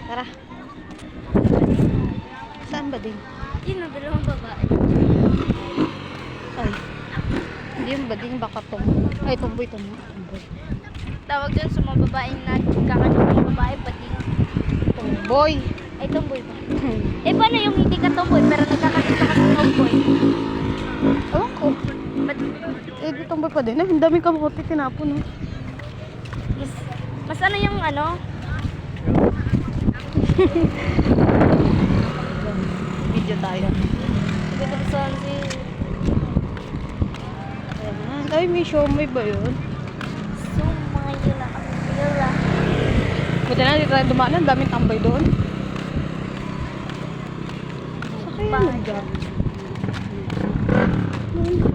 Tara. Saan ba din? Yun ang dalawang babae. Ay. Hindi yung bading baka ay, tumboy. Tawag dun sa mga babaeng nagkakaroon ng babae, pati Tumboy. ay tomboy ba? Eh paano yung hindi ka tomboy pero nagkakakita ka sa tomboy? Ewan ko. Ba't Eh, di tumboy pa din. Ang dami kamote tinapon, no? mas ano yung ano? Video tayo. Siguro sa si Ayan. Ay, may siomay ba yun? Sumayla ang pila. Buti na, dito tayo dumaan. Ang daming tambay doon. Sa kaya nag-jump?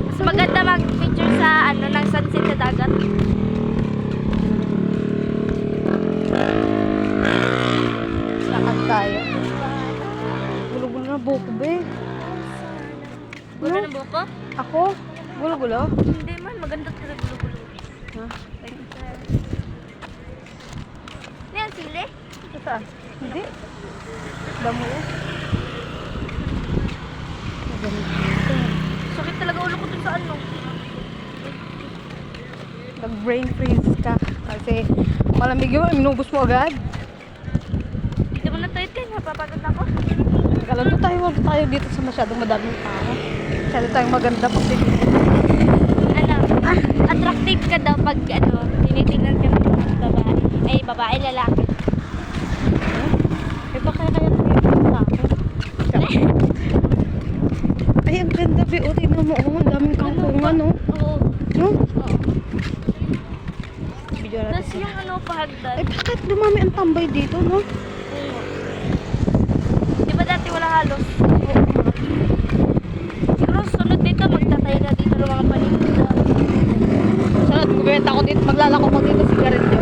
Mas maganda mag-picture sa ano ng sunset sa dagat. Lakad tayo. Gulo-gulo na buko, be. Gulo ng buko? Ako? Gulo-gulo? Hindi man, maganda talaga gulo-gulo. Ha? Ano yan, sili? Saan? Hindi. Damo yan. Sakit talaga ulo ko dun sa ano. Nag-brain freeze ka. Kasi malamig yun. Minubos mo agad. Hindi mo na tayo tayo, napapagod ako. Alam mo tayo, wag tayo dito sa masyadong madaming tao. Masyado tayong maganda pag dito. Ano, attractive ka daw pag ano, tinitingnan ka ng mga babae. Ay, babae, lalaki. Eh, baka kaya tingin sa akin. Ay, ang ganda, be. O, tingnan mo. Oh, ang daming kangkungan, no? Oo. No? Oo. Video Tapos natin. yung ano, pahagdan. Eh, bakit dumami ang tambay dito, no? Di ba dati wala halos? Siguro sunod dito, magtatay na dito ng mga paligid. Sunod, magbibenta ko dito. Maglalako ko dito sigarilyo.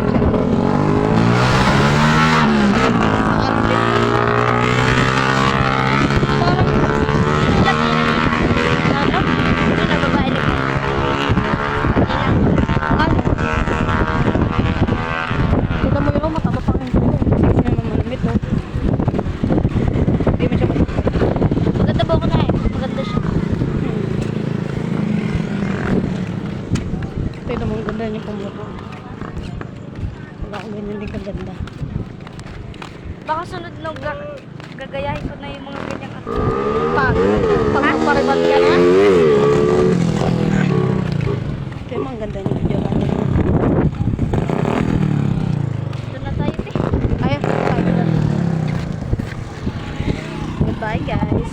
Ano? Ano na babae na Tignan mo yun, mataba pa rin dito. Kasi naman malamit, no? Hindi mo siya mataba. maganda ba ako na eh? Maganda siya. Tignan mo, ang ganda niya pumuto. Wala akong ganyan din kaganda. Baka sunod no, gagayahin ko na yung mga ganyang ako. Pag magpariban ka na. Tignan mo, ang ganda niya. Video natin. Doon na tayo, te. Ayun, goodbye guys.